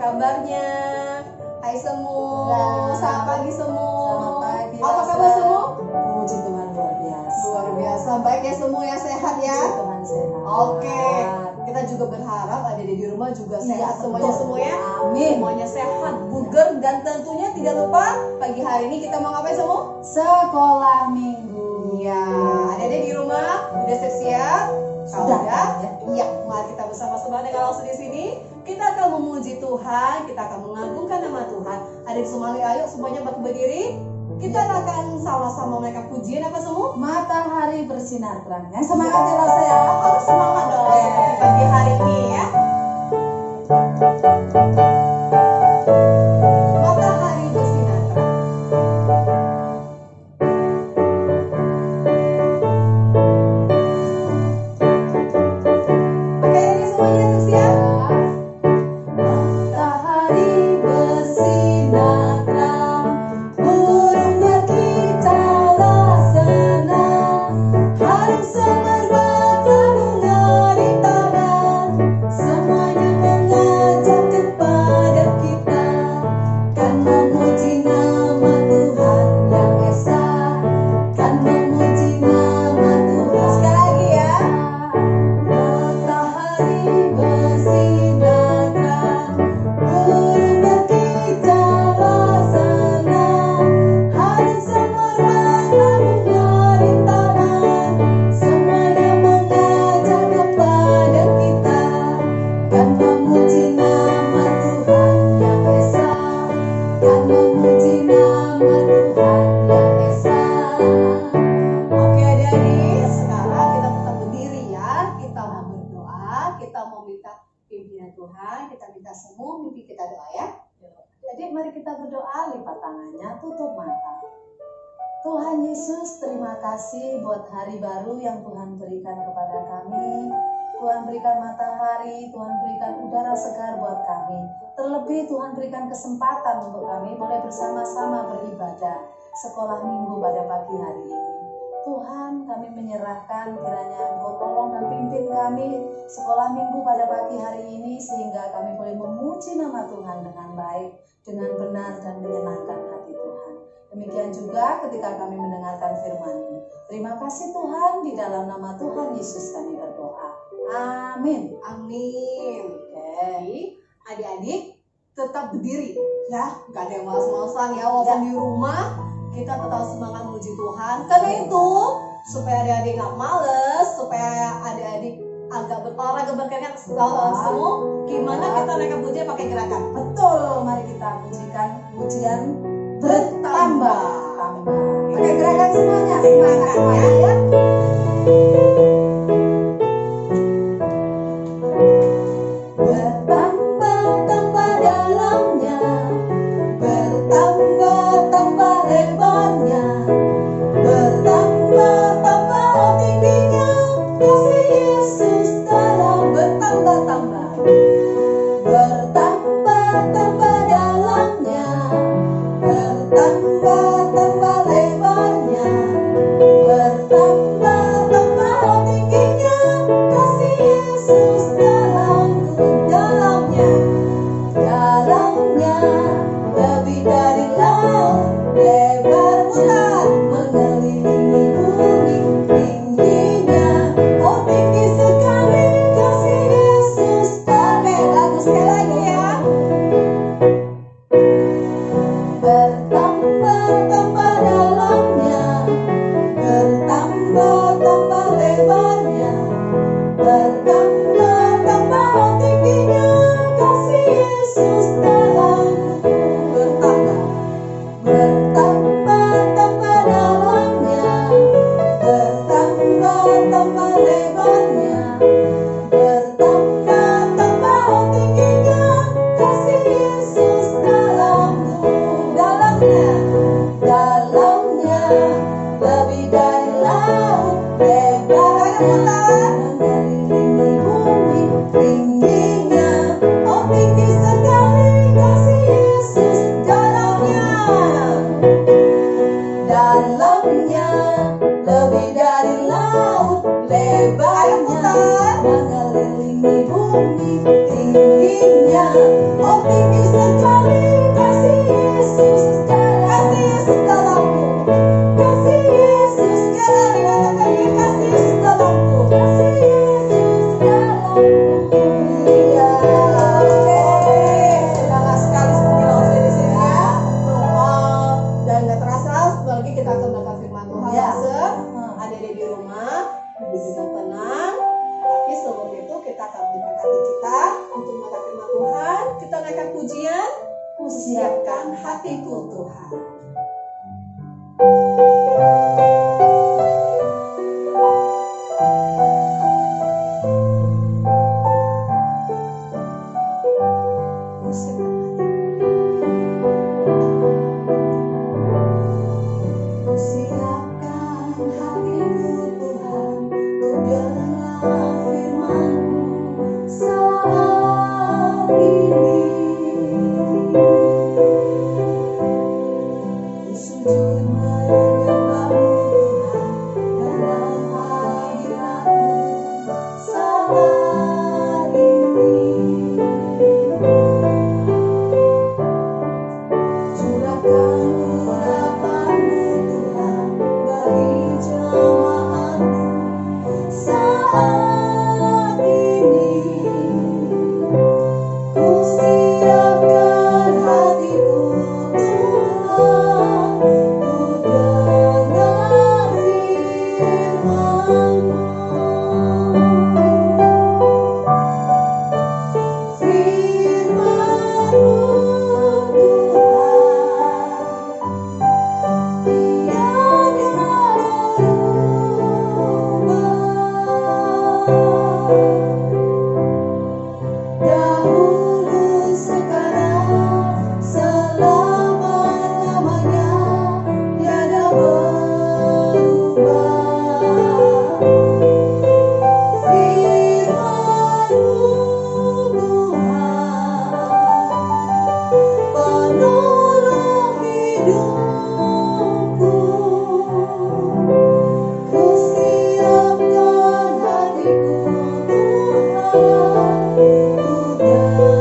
kabarnya? Hai Semu, selamat pagi Semu. Selamat pagi. Apa kabar Semu? Puji Tuhan luar biasa. Luar biasa, baik ya Semu ya, sehat ya? Puji Tuhan sehat. Oke, kita juga berharap ada di rumah juga sehat semuanya betul. semua ya. Amin. Semuanya sehat, bugar dan tentunya tidak lupa pagi hari ini kita mau ngapain Semu? Sekolah minggu. Iya, ada di rumah, udah siap-siap? Kalau Sudah, udah, ya. iya, mari kita bersama-sama dengan langsung di sini. Kita akan memuji Tuhan, kita akan mengagungkan nama Tuhan. Adik Sumali, ayo semuanya berdiri. Kita akan sama-sama menaikkan pujian apa semua? Matahari bersinar terang. Yang semangat ya Rosa ya. Harus semangat dong seperti pagi hari ini ya. Matahari bersinar terang. Oke, ini semuanya siap? Matahari bersinar terang, burung berkicaulah senang, harum semerbak bunga di taman, semuanya mengajak kepada kita, kan memuji nama Tuhan yang esa, kan memuji nama Tuhan. Sekali lagi ya. Matahari bersinar terang, burung berkicaulah senang, harum semerbak bunga di taman, semuanya mengajak kepada kita, kan memuji nama Tuhan yang esa, kan memuji nama Tuhan yang esa. Oke adik-adik, sekarang kita tetap berdiri ya. Kita mau berdoa, kita mau minta pimpinan Tuhan, kita minta semua mimpi kita doa ya. Jadi mari kita berdoa, lipat tangannya, tutup mata. Tuhan Yesus, terima kasih buat hari baru yang Tuhan berikan kepada kami. Tuhan berikan matahari, Tuhan berikan udara segar buat kami. Terlebih Tuhan berikan kesempatan untuk kami boleh bersama-sama beribadah sekolah minggu pada pagi hari ini. Tuhan, kami menyerahkan kiranya Engkau tolong dan pimpin kami sekolah minggu pada pagi hari ini sehingga kami boleh memuji nama Tuhan dengan baik, dengan benar dan menyenangkan hati Tuhan. Demikian juga ketika kami mendengarkan firman-Mu. Terima kasih Tuhan, di dalam nama Tuhan Yesus kami berdoa. Amin. Amin. Oke, adik-adik tetap berdiri ya, gak ada yang malas-malasan ya, walaupun di rumah kita tetap semangat memuji Tuhan. Karena itu supaya adik-adik gak males, supaya adik-adik agak berolahraga berkeringat semua, gimana kita naikkan pujian pakai gerakan? Betul, mari kita pujikan pujian bertambah. Pakai gerakan semuanya, semangat semuanya ya. Bertambah-tambah dalamnya, bertambah-tambah lebarnya, bertambah-tambah tingginya, kasih Yesus dalam bertambah-tambah. Bertambah-tambah dalamnya, bertambah-tambah lebarnya, bertambah-tambah tingginya, oh tinggi sekali kasih Yesus dalamku, kasih Yesus dalamku, kasih Yesus dalamku, kasih Yesus dalamku. Iya, Senang sekali seperti laut Felicia ya. Dan gak terasa sebentar lagi kita akan mendengar firman Tuhan. Ya. Adik-adik di rumah duduk tenang. Tapi sebelum itu kita akan buka hati kita untuk mendengar firman Tuhan. Kita naikkan pujian. Kusiapkan hatiku Tuhan. siapkan hatiku Tuhan untuk dengar firman-Mu saat ini. Ku sujud menyembah-Mu Tuhan dalam hadirat-Mu saat ini. Curahkan urapan-Mu Tuhan bagi jemaat-Mu saat ini. Ku siapkan hatiku Tuhan untuk dengar firman-Mu. Firman-Mu Tuhan, tiada berubah. Dahulu, sekarang, selama-lamanya, tiada berubah. Firman-Mu Tuhan, penolong hidupku. Ku siapkan hatiku Tuhan untuk dengar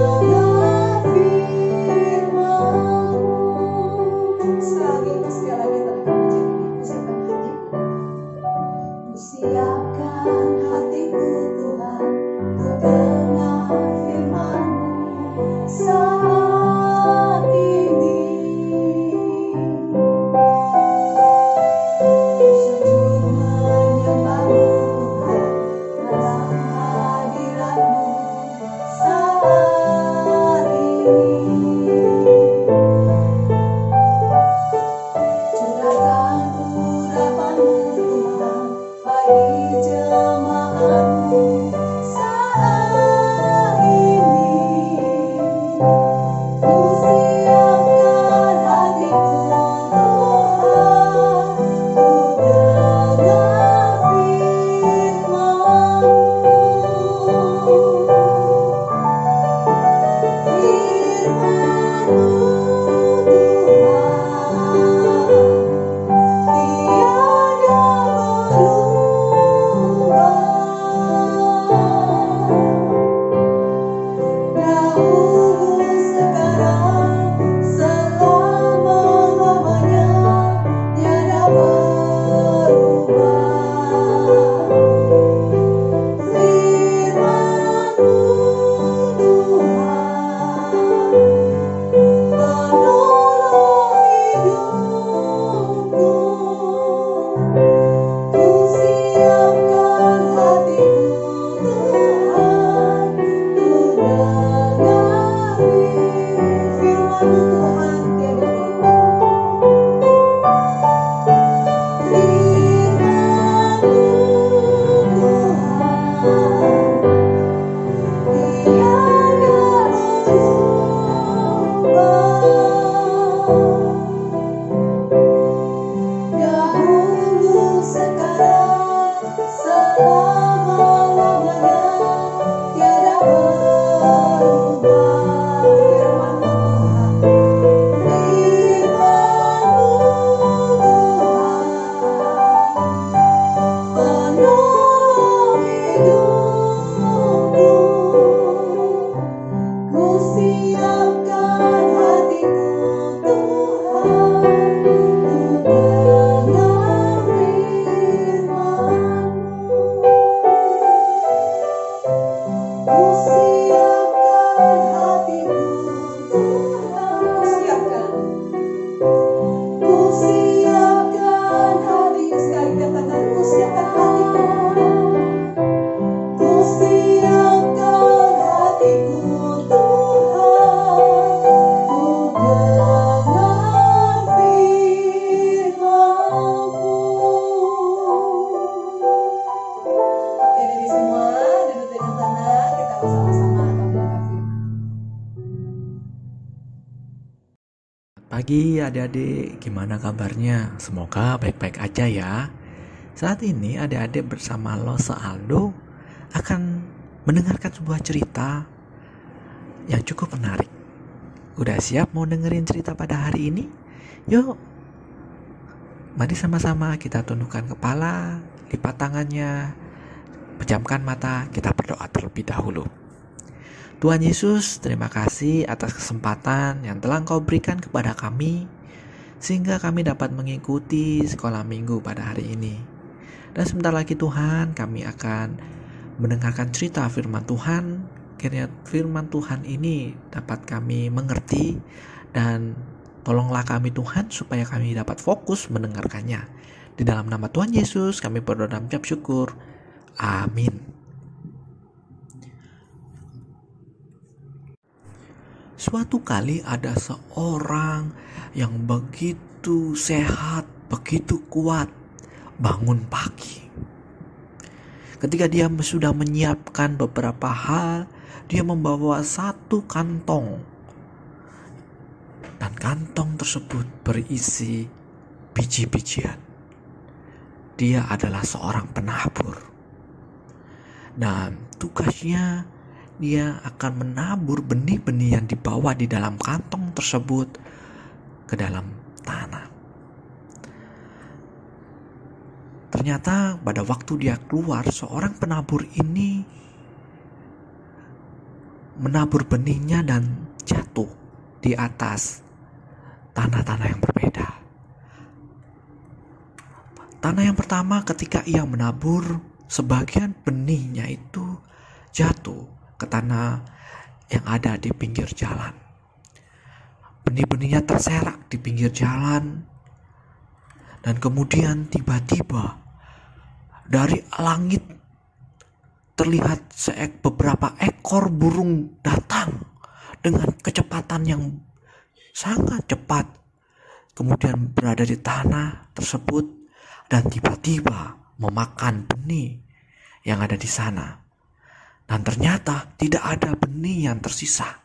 hatiku Tuhan. Ku siapkan hati. Sekali katakan, ku siapkan hatiku. Ku siapkan hatiku Tuhan. Ku dengar firman-Mu. Oke, dari semua duduk di sana, kita bersama-sama akan belajar firman. Pagi adik-adik, gimana kabarnya? Semoga baik-baik aja ya. Saat ini adik-adik bersama Lose Aldo akan mendengarkan sebuah cerita yang cukup menarik. Udah siap mau dengerin cerita pada hari ini? Yuk, mari sama-sama kita tundukkan kepala, lipat tangannya, pejamkan mata, kita berdoa terlebih dahulu. Tuhan Yesus, terima kasih atas kesempatan yang telah Engkau berikan kepada kami, sehingga kami dapat mengikuti sekolah minggu pada hari ini. Dan sebentar lagi Tuhan, kami akan mendengarkan cerita firman Tuhan. Kiranya firman Tuhan ini dapat kami mengerti, dan tolonglah kami Tuhan supaya kami dapat fokus mendengarkannya. Di dalam nama Tuhan Yesus kami berdoa dan mengucap syukur. Amin. Suatu kali ada seorang yang begitu sehat, begitu kuat, bangun pagi. Ketika dia sudah menyiapkan beberapa hal, dia membawa satu kantong. Dan kantong tersebut berisi biji-bijian. Dia adalah seorang penabur. Dan tugasnya, dia akan menabur benih-benih yang dibawa di dalam kantong tersebut ke dalam tanah. Ternyata pada waktu dia keluar, seorang penabur ini menabur benihnya dan jatuh di atas tanah-tanah yang berbeda. Tanah yang pertama, ketika ia menabur, sebagian benihnya itu jatuh ke tanah yang ada di pinggir jalan. Benih-benihnya terserak di pinggir jalan, dan kemudian tiba-tiba dari langit terlihat beberapa ekor burung datang dengan kecepatan yang sangat cepat, kemudian berada di tanah tersebut dan tiba-tiba memakan benih yang ada di sana. Dan ternyata tidak ada benih yang tersisa.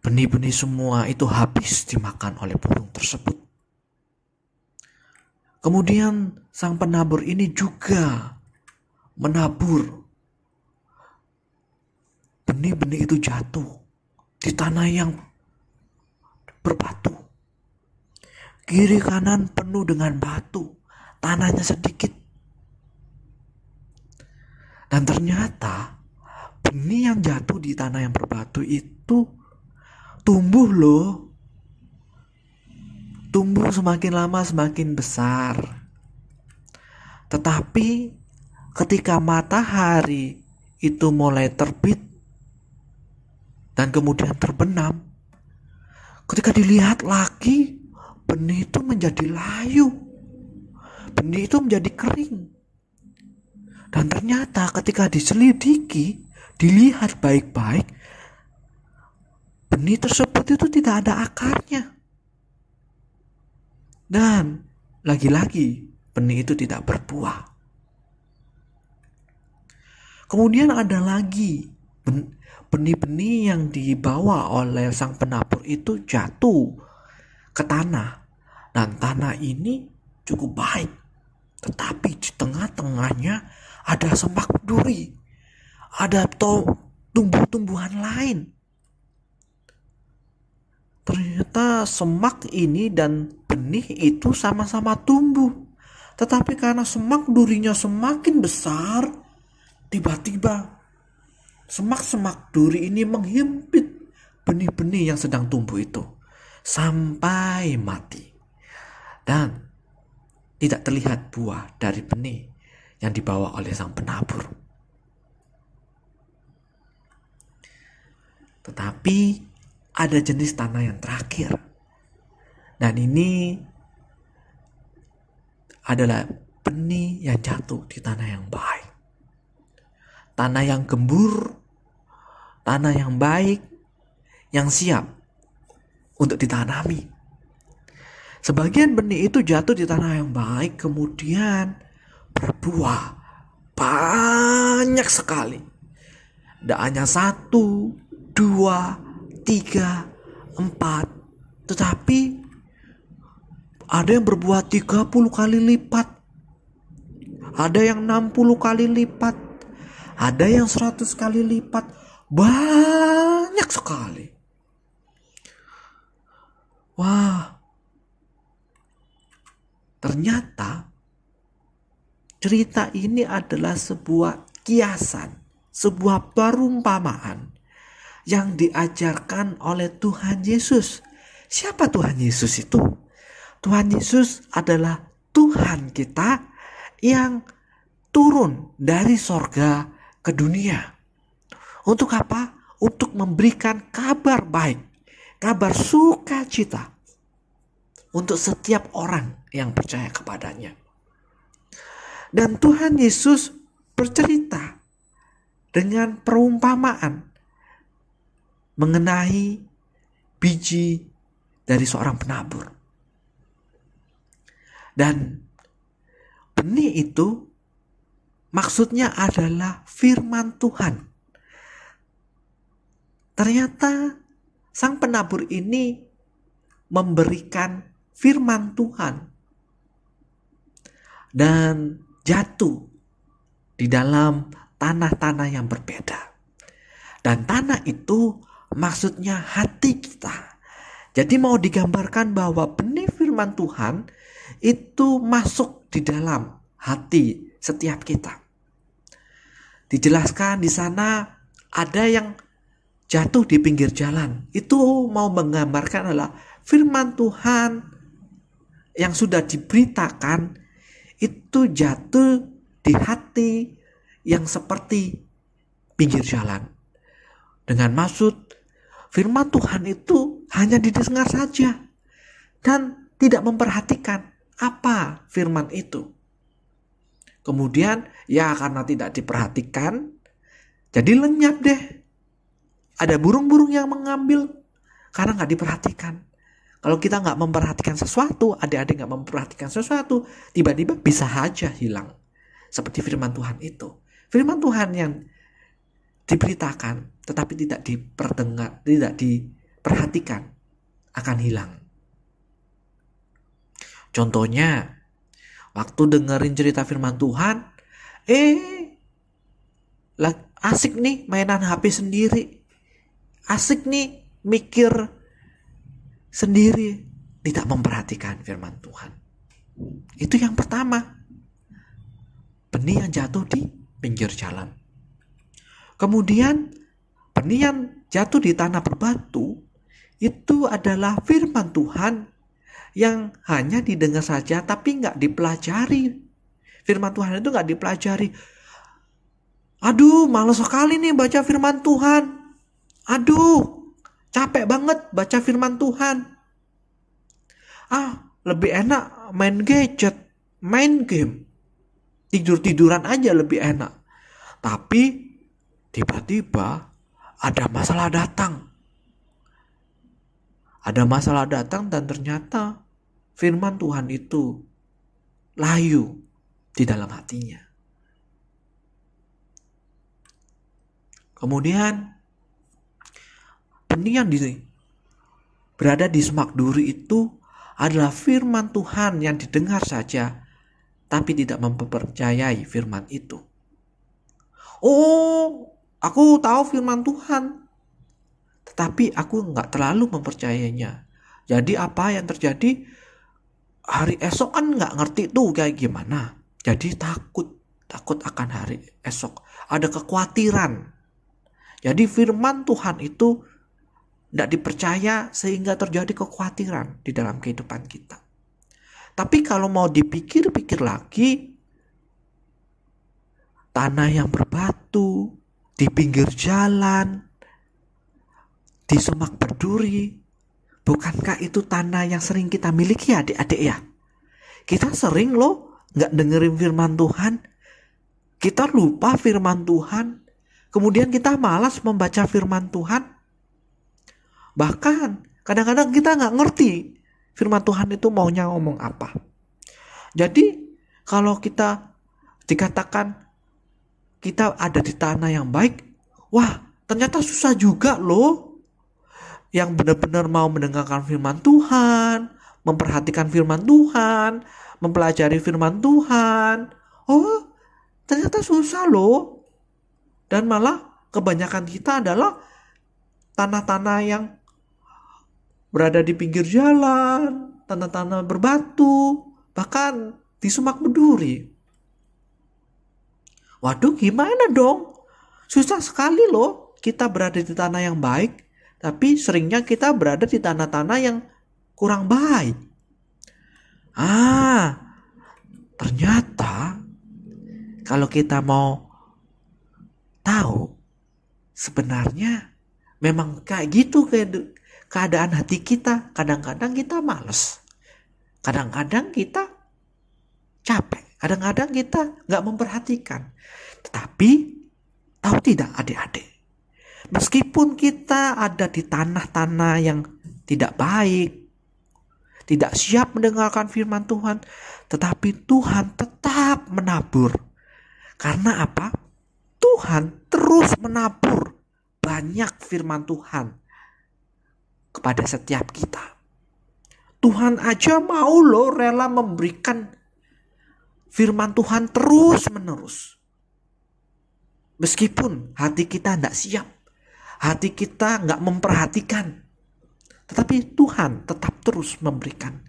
Benih-benih semua itu habis dimakan oleh burung tersebut. Kemudian sang penabur ini juga menabur. Benih-benih itu jatuh di tanah yang berbatu. Kiri kanan penuh dengan batu, tanahnya sedikit. Dan ternyata benih yang jatuh di tanah yang berbatu itu tumbuh loh. Tumbuh semakin lama semakin besar. Tetapi ketika matahari itu mulai terbit dan kemudian terbenam, ketika dilihat lagi, benih itu menjadi layu. Benih itu menjadi kering. Dan ternyata ketika diselidiki, dilihat baik-baik, benih tersebut itu tidak ada akarnya. Dan lagi-lagi benih itu tidak berbuah. Kemudian ada lagi benih-benih yang dibawa oleh sang penabur itu jatuh ke tanah. Dan tanah ini cukup baik. Tetapi di tengah-tengahnya ada semak duri, ada tumbuh-tumbuhan lain. Ternyata semak ini dan benih itu sama-sama tumbuh. Tetapi karena semak durinya semakin besar, tiba-tiba semak-semak duri ini menghimpit benih-benih yang sedang tumbuh itu sampai mati. Dan tidak terlihat buah dari benih yang dibawa oleh sang penabur. Tetapi ada jenis tanah yang terakhir. Dan ini adalah benih yang jatuh di tanah yang baik. Tanah yang gembur, tanah yang baik, yang siap untuk ditanami. Sebagian benih itu jatuh di tanah yang baik, kemudian berbuah banyak sekali. Tidak hanya 1, 2, 3, 4, tetapi ada yang berbuah 30 kali lipat, ada yang 60 kali lipat, ada yang 100 kali lipat, banyak sekali. Wah, ternyata cerita ini adalah sebuah kiasan, sebuah perumpamaan yang diajarkan oleh Tuhan Yesus. Siapa Tuhan Yesus itu? Tuhan Yesus adalah Tuhan kita yang turun dari sorga ke dunia. Untuk apa? Untuk memberikan kabar baik, kabar sukacita untuk setiap orang yang percaya kepadanya. Dan Tuhan Yesus bercerita dengan perumpamaan mengenai biji dari seorang penabur. Dan benih itu maksudnya adalah firman Tuhan. Ternyata sang penabur ini memberikan firman Tuhan dan jatuh di dalam tanah-tanah yang berbeda. Dan tanah itu maksudnya hati kita. Jadi mau digambarkan bahwa benih firman Tuhan itu masuk di dalam hati setiap kita. Dijelaskan di sana ada yang jatuh di pinggir jalan. Itu mau menggambarkan adalah firman Tuhan yang sudah diberitakan itu jatuh di hati yang seperti pinggir jalan. Dengan maksud firman Tuhan itu hanya didengar saja dan tidak memperhatikan apa firman itu. Kemudian ya karena tidak diperhatikan, jadi lenyap deh. Ada burung-burung yang mengambil karena nggak diperhatikan. Kalau kita nggak memperhatikan sesuatu, adik-adik nggak memperhatikan sesuatu, tiba-tiba bisa saja hilang. Seperti firman Tuhan itu. Firman Tuhan yang diberitakan tetapi tidak diperdengar, tidak diperhatikan akan hilang. Contohnya, waktu dengerin cerita firman Tuhan, asik nih mainan HP sendiri. Asik nih mikir sendiri, tidak memperhatikan firman Tuhan. Itu yang pertama. Benih yang jatuh di pinggir jalan. Kemudian benih yang jatuh di tanah berbatu itu adalah firman Tuhan yang hanya didengar saja tapi nggak dipelajari. Firman Tuhan itu nggak dipelajari. Aduh, malas sekali nih baca firman Tuhan. Aduh, capek banget baca firman Tuhan. Lebih enak main gadget, main game. Tidur-tiduran aja lebih enak. Tapi tiba-tiba ada masalah datang. Ada masalah datang dan ternyata firman Tuhan itu layu di dalam hatinya. Kemudian benih yang berada di semak duri itu adalah firman Tuhan yang didengar saja tapi tidak mempercayai firman itu. Oh, aku tahu firman Tuhan, tetapi aku nggak terlalu mempercayainya. Jadi apa yang terjadi? Hari esok kan nggak ngerti tuh kayak gimana. Jadi takut akan hari esok. Ada kekhawatiran. Jadi firman Tuhan itu tidak dipercaya sehingga terjadi kekhawatiran di dalam kehidupan kita. Tapi kalau mau dipikir-pikir lagi, tanah yang berbatu di pinggir jalan, di semak berduri. Bukankah itu tanah yang sering kita miliki adik-adik ya? Kita sering loh nggak dengerin firman Tuhan. Kita lupa firman Tuhan. Kemudian kita malas membaca firman Tuhan. Bahkan kadang-kadang kita nggak ngerti firman Tuhan itu maunya ngomong apa. Jadi kalau kita dikatakan kita ada di tanah yang baik, wah ternyata susah juga loh. Yang benar-benar mau mendengarkan firman Tuhan, memperhatikan firman Tuhan, mempelajari firman Tuhan. Oh, ternyata susah loh. Dan malah kebanyakan kita adalah tanah-tanah yang berada di pinggir jalan, tanah-tanah berbatu, bahkan di semak berduri. Waduh, gimana dong? Susah sekali loh kita berada di tanah yang baik, tapi seringnya kita berada di tanah-tanah yang kurang baik. Ternyata kalau kita mau tahu, sebenarnya memang kayak gitu keadaan hati kita. Kadang-kadang kita malas, kadang-kadang kita capek, kadang-kadang kita gak memperhatikan. Tetapi tahu tidak adik-adik, meskipun kita ada di tanah-tanah yang tidak baik, tidak siap mendengarkan firman Tuhan, tetapi Tuhan tetap menabur. Karena apa? Tuhan terus menabur banyak firman Tuhan kepada setiap kita. Tuhan aja mau loh rela memberikan firman Tuhan terus menerus. Meskipun hati kita tidak siap, hati kita nggak memperhatikan, tetapi Tuhan tetap terus memberikan.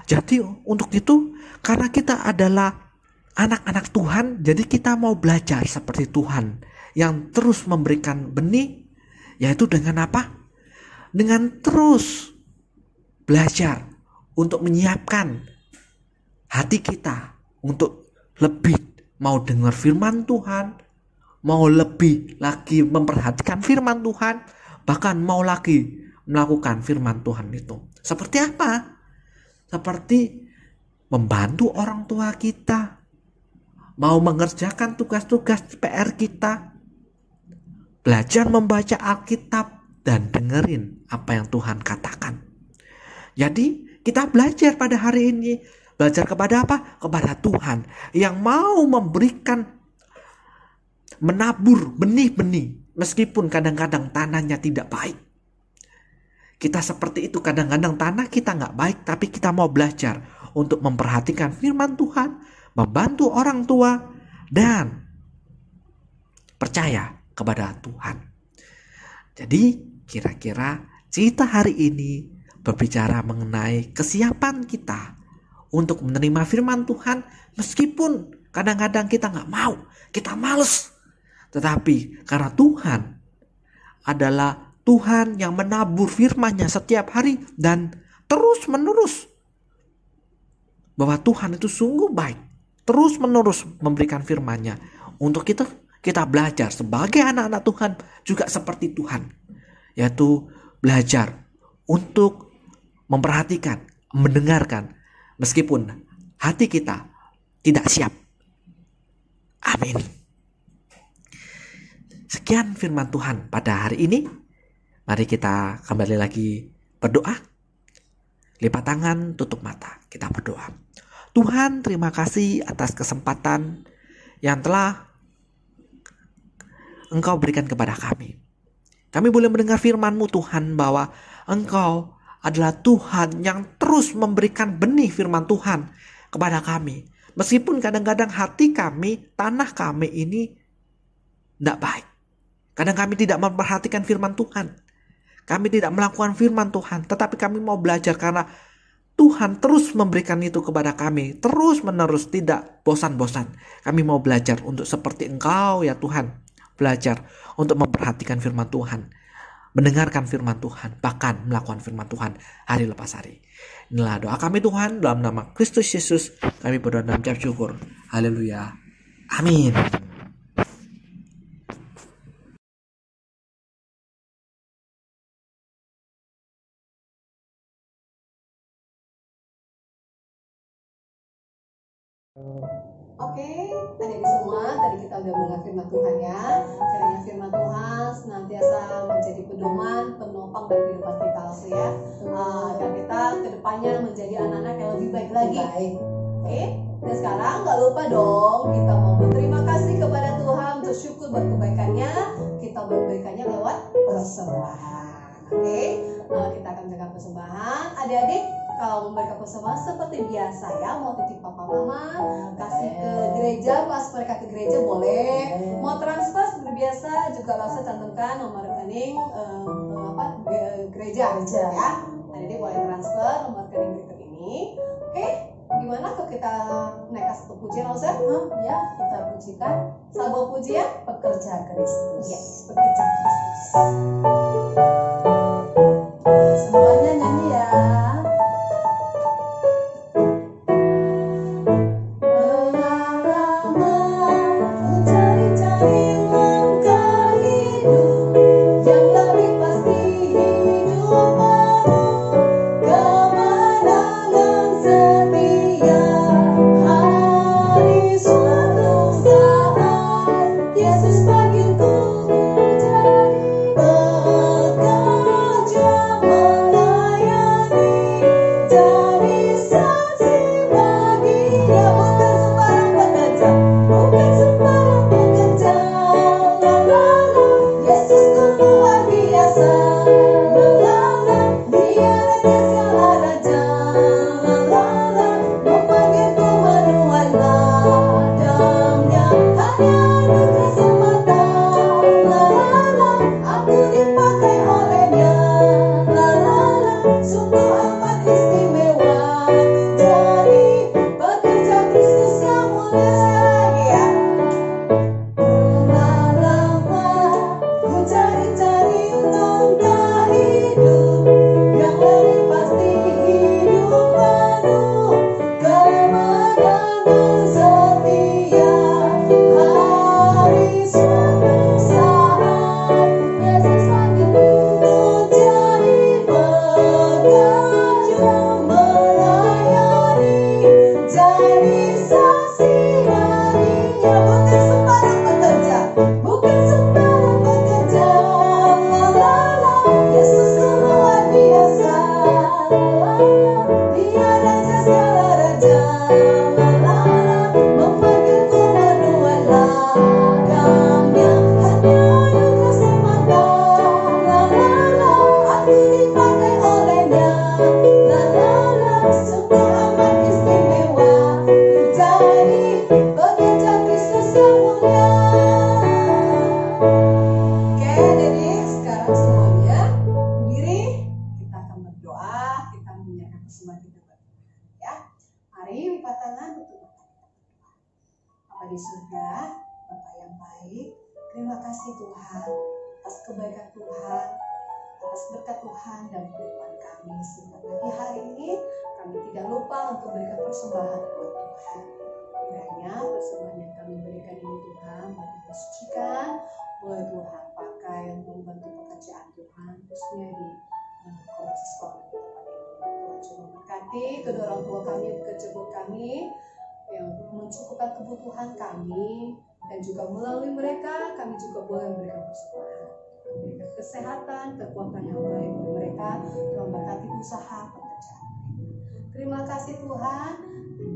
Jadi untuk itu, karena kita adalah anak-anak Tuhan, jadi kita mau belajar seperti Tuhan yang terus memberikan benih, yaitu dengan apa? Dengan terus belajar untuk menyiapkan hati kita untuk lebih mau dengar firman Tuhan, mau lebih lagi memperhatikan firman Tuhan, bahkan mau lagi melakukan firman Tuhan itu. Seperti apa? Seperti membantu orang tua kita, mau mengerjakan tugas-tugas PR kita, belajar membaca Alkitab, dan dengerin apa yang Tuhan katakan. Jadi kita belajar pada hari ini. Belajar kepada apa? Kepada Tuhan yang mau memberikan, menabur benih-benih. Meskipun kadang-kadang tanahnya tidak baik. Kita seperti itu, kadang-kadang tanah kita nggak baik, tapi kita mau belajar untuk memperhatikan firman Tuhan, membantu orang tua, dan percaya kepada Tuhan. Jadi kira-kira cerita hari ini berbicara mengenai kesiapan kita untuk menerima firman Tuhan, meskipun kadang-kadang kita nggak mau, kita males. Tetapi karena Tuhan adalah Tuhan yang menabur firman-Nya setiap hari dan terus menerus, bahwa Tuhan itu sungguh baik, terus menerus memberikan firman-Nya untuk kita belajar sebagai anak-anak Tuhan juga seperti Tuhan, yaitu belajar untuk memperhatikan, mendengarkan, meskipun hati kita tidak siap. Amin. Sekian firman Tuhan pada hari ini. Mari kita kembali lagi berdoa. Lipat tangan, tutup mata. Kita berdoa. Tuhan, terima kasih atas kesempatan yang telah Engkau berikan kepada kami. Kami boleh mendengar firman-Mu Tuhan, bahwa Engkau adalah Tuhan yang terus memberikan benih firman Tuhan kepada kami. Meskipun kadang-kadang hati kami, tanah kami ini tidak baik. Kadang kami tidak memperhatikan firman Tuhan. Kami tidak melakukan firman Tuhan. Tetapi kami mau belajar karena Tuhan terus memberikan itu kepada kami. Terus menerus, tidak bosan-bosan. Kami mau belajar untuk seperti Engkau ya Tuhan. Belajar untuk memperhatikan firman Tuhan, mendengarkan firman Tuhan, bahkan melakukan firman Tuhan hari lepas hari. Inilah doa kami Tuhan, dalam nama Kristus Yesus kami berdoa dan mengucap syukur. Haleluya. Amin. Oke, adik-adik semua, tadi kita udah mendengar firman Tuhan ya. Kiranya firman Tuhan senantiasa menjadi pedoman, penopang dalam kehidupan kita langsung ya. Agar kita kedepannya menjadi anak-anak yang lebih baik lagi. Oke, dan sekarang nggak lupa dong, kita mau berterima kasih kepada Tuhan, bersyukur buat kebaikannya. Kita berbaikannya lewat persembahan. Oke, kita akan menjaga persembahan. Adik-adik, kalau memberikan persembahan seperti biasa ya, mau titip papa mama, kasih ke gereja, pas mereka ke gereja boleh. Mau transfer seperti biasa juga langsung cantumkan nomor rekening gereja ya. Adik-adik boleh transfer nomor rekening berikut ini. Oke, gimana kalau kita naikkan satu pujian langsung? Ya, kita pujikan Sebuah pujian pekerja Kristus. Yes, pekerja Kristus. Semuanya nyanyi ya. di surga, Bapa yang baik, terima kasih Tuhan atas kebaikan Tuhan, atas berkat Tuhan dalam kehidupan kami. Sehingga pagi hari ini kami tidak lupa untuk berikan persembahan buat Tuhan. Kiranya persembahan yang kami berikan ini Tuhan, bagi disucikan, boleh Tuhan pakai untuk membantu pekerjaan Tuhan, khususnya di komisi sekolah di tempat ini. Tuhan coba berkati kedua orang tua kami, bekerja buat kami, yang mencukupkan kebutuhan kami, dan juga melalui mereka kami juga boleh memberikan persembahan, memberikan kesehatan, kekuatan yang baik untuk mereka, Tuhan berkati usaha pekerjaan mereka. Terima kasih Tuhan,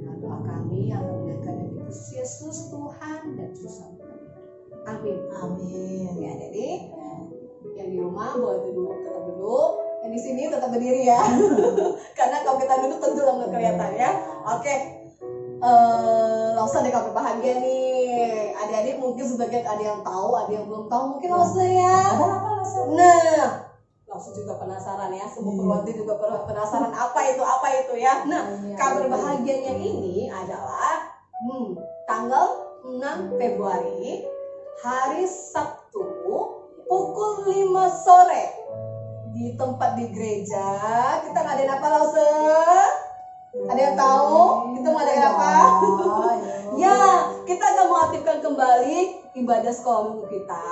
dan doa kami yang memuliakan Nabi Kristus Yesus Tuhan dan Juru Selamat kami. Amin. Amin. Ya, jadi yang di rumah boleh duduk, tetap duduk. Yang di sini tetap berdiri ya. Karena kalau kita duduk tentu nggak kelihatan ya. Oke. Langsung deh kami bahagia nih. Adik-adik mungkin sebagian ada yang tahu, ada yang belum tahu, mungkin langsung ya. Ada apa langsung? Nah, langsung juga penasaran ya. Semua perwati juga penasaran apa itu ya. Nah, kabar bahagianya ini adalah tanggal 6 Februari hari Sabtu pukul 5 sore di tempat di gereja. Kita ngadain apa langsung? Ada yang tahu? Kita mau ngadain apa? Ya, kita akan mengaktifkan kembali ibadah sekolah minggu kita.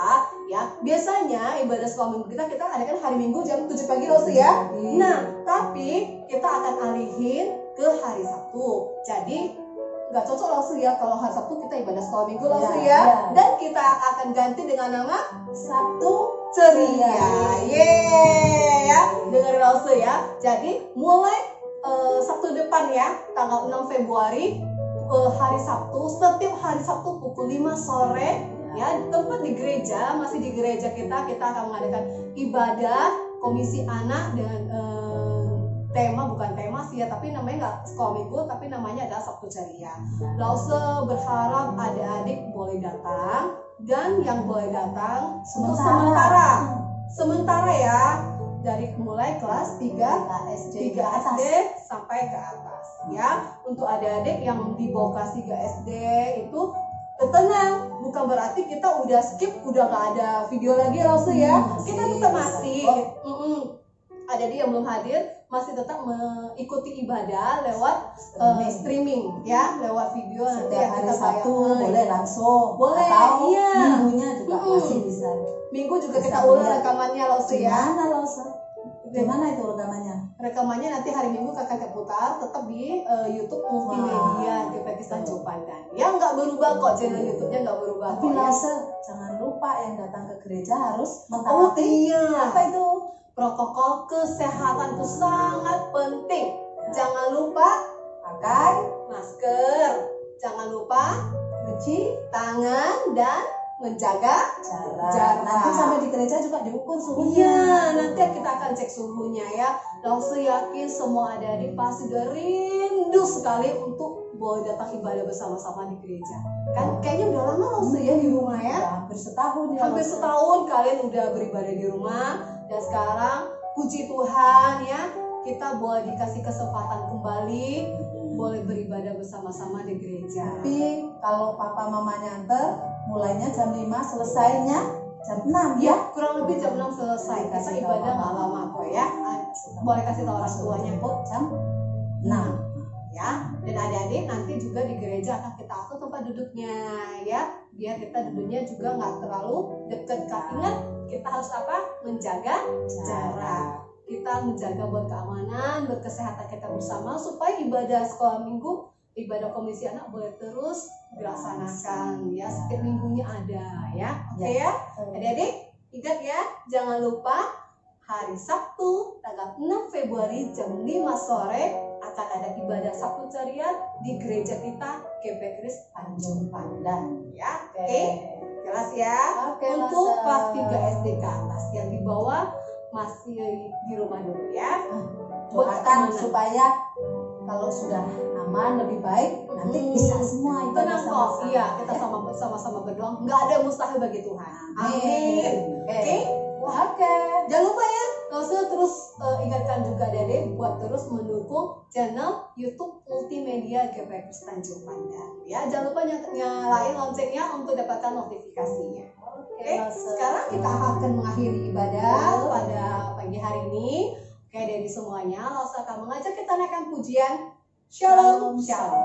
Ya, biasanya ibadah sekolah minggu kita adakan hari Minggu jam 7 pagi langsung ya. Nah, tapi kita akan alihin ke hari Sabtu. Jadi nggak cocok langsung ya kalau hari Sabtu kita ibadah sekolah minggu langsung Iya, ya. iya. Dan kita akan ganti dengan nama Sabtu ceria. Ceria. Yeay ya, dengerin langsung ya. Jadi mulai Sabtu depan ya, tanggal 6 Februari hari Sabtu, setiap hari Sabtu pukul 5 sore ya, tempat di gereja, masih di gereja kita akan mengadakan ibadah komisi anak dengan tema, bukan tema sih ya, tapi namanya nggak sekolah minggu, tapi namanya adalah Sabtu Ceria. Lause berharap adik-adik boleh datang, dan yang boleh datang untuk sementara ya, dari mulai kelas 3 SD sampai ke atas ya. Untuk adik-adik yang di bawah kelas 3 SD itu tenang, bukan berarti kita udah skip, udah nggak ada video lagi langsung ya. Kita tetap masih ada dia yang belum hadir, masih tetap mengikuti ibadah lewat streaming ya, lewat video. Nanti setiap hari Sabtu boleh langsung, boleh, atau iya. minggunya juga masih bisa. Minggu juga Bisa kita ulang lihat. rekamannya langsung ya. Gimana Lausa? Gimana itu rekamannya? Rekamannya nanti hari Minggu kakak putar tetap di YouTube Multimedia GPK Tanjung Pandan. Ya nggak berubah kok, channel YouTube-nya nggak berubah. Tapi kok ya. Lausa, jangan lupa yang datang ke gereja harus Oh mentaati iya. apa itu? Protokol kesehatan itu sangat penting. Jangan lupa Pakai masker, jangan lupa cuci tangan, dan menjaga jarak. Nanti sampai di gereja juga diukur suhunya. Iya, nanti kita akan cek suhunya ya. Langsung yakin semua adik-adik pasti udah rindu sekali untuk boleh datang ibadah bersama-sama di gereja. Kan kayaknya udah lama langsung ya di rumah ya. Hampir setahun ya. Hampir Lausa. setahun kalian udah beribadah di rumah, dan sekarang puji Tuhan ya, kita boleh dikasih kesempatan kembali, boleh beribadah bersama-sama di gereja. Tapi kalau papa mamanya antar, mulainya jam 5, selesainya jam 6 ya. Ya, kurang lebih jam 6 selesai. Kita Kasih ibadah tahu nggak lama kok ya. Boleh kasih tahu orang tuanya kok. Jam 6. Ya, dan adik-adik nanti juga di gereja akan kita atur tempat duduknya ya, biar kita duduknya juga nggak terlalu dekat. Ingat, kita harus apa? Menjaga jarak. Kita menjaga buat keamanan, berkesehatan kita bersama, supaya ibadah sekolah minggu, ibadah komisi anak boleh terus dilaksanakan ya, setiap minggunya ada ya. Oke ya, adik-adik ingat ya, jangan lupa hari Sabtu tanggal 6 Februari jam 5 sore akan ada ibadah Sabtu Ceria di gereja kita GP Kris Tanjung Pandan ya. Oke, jelas ya. Oke, Untuk Lausa. kelas 3 SD ke atas, yang di bawah masih di rumah dulu ya. Doakan supaya kalau sudah aman lebih baik, nanti bisa semua ibadah Tenang kok, sama-sama. iya, kita sama-sama berdoa. Nggak ada yang mustahil bagi Tuhan. Amin. Oke. Oke. Jangan lupa ya, Lausa terus ingatkan juga Dede buat terus mendukung channel YouTube Multimedia GP Kris Tanjung Pandan. Ya, jangan lupa nyalain loncengnya untuk dapatkan notifikasinya. Oke, sekarang kita akan mengakhiri ibadah pada pagi hari ini. Oke, dari semuanya, Lausa akan mengajak kita naikkan pujian. Shalom, shalom.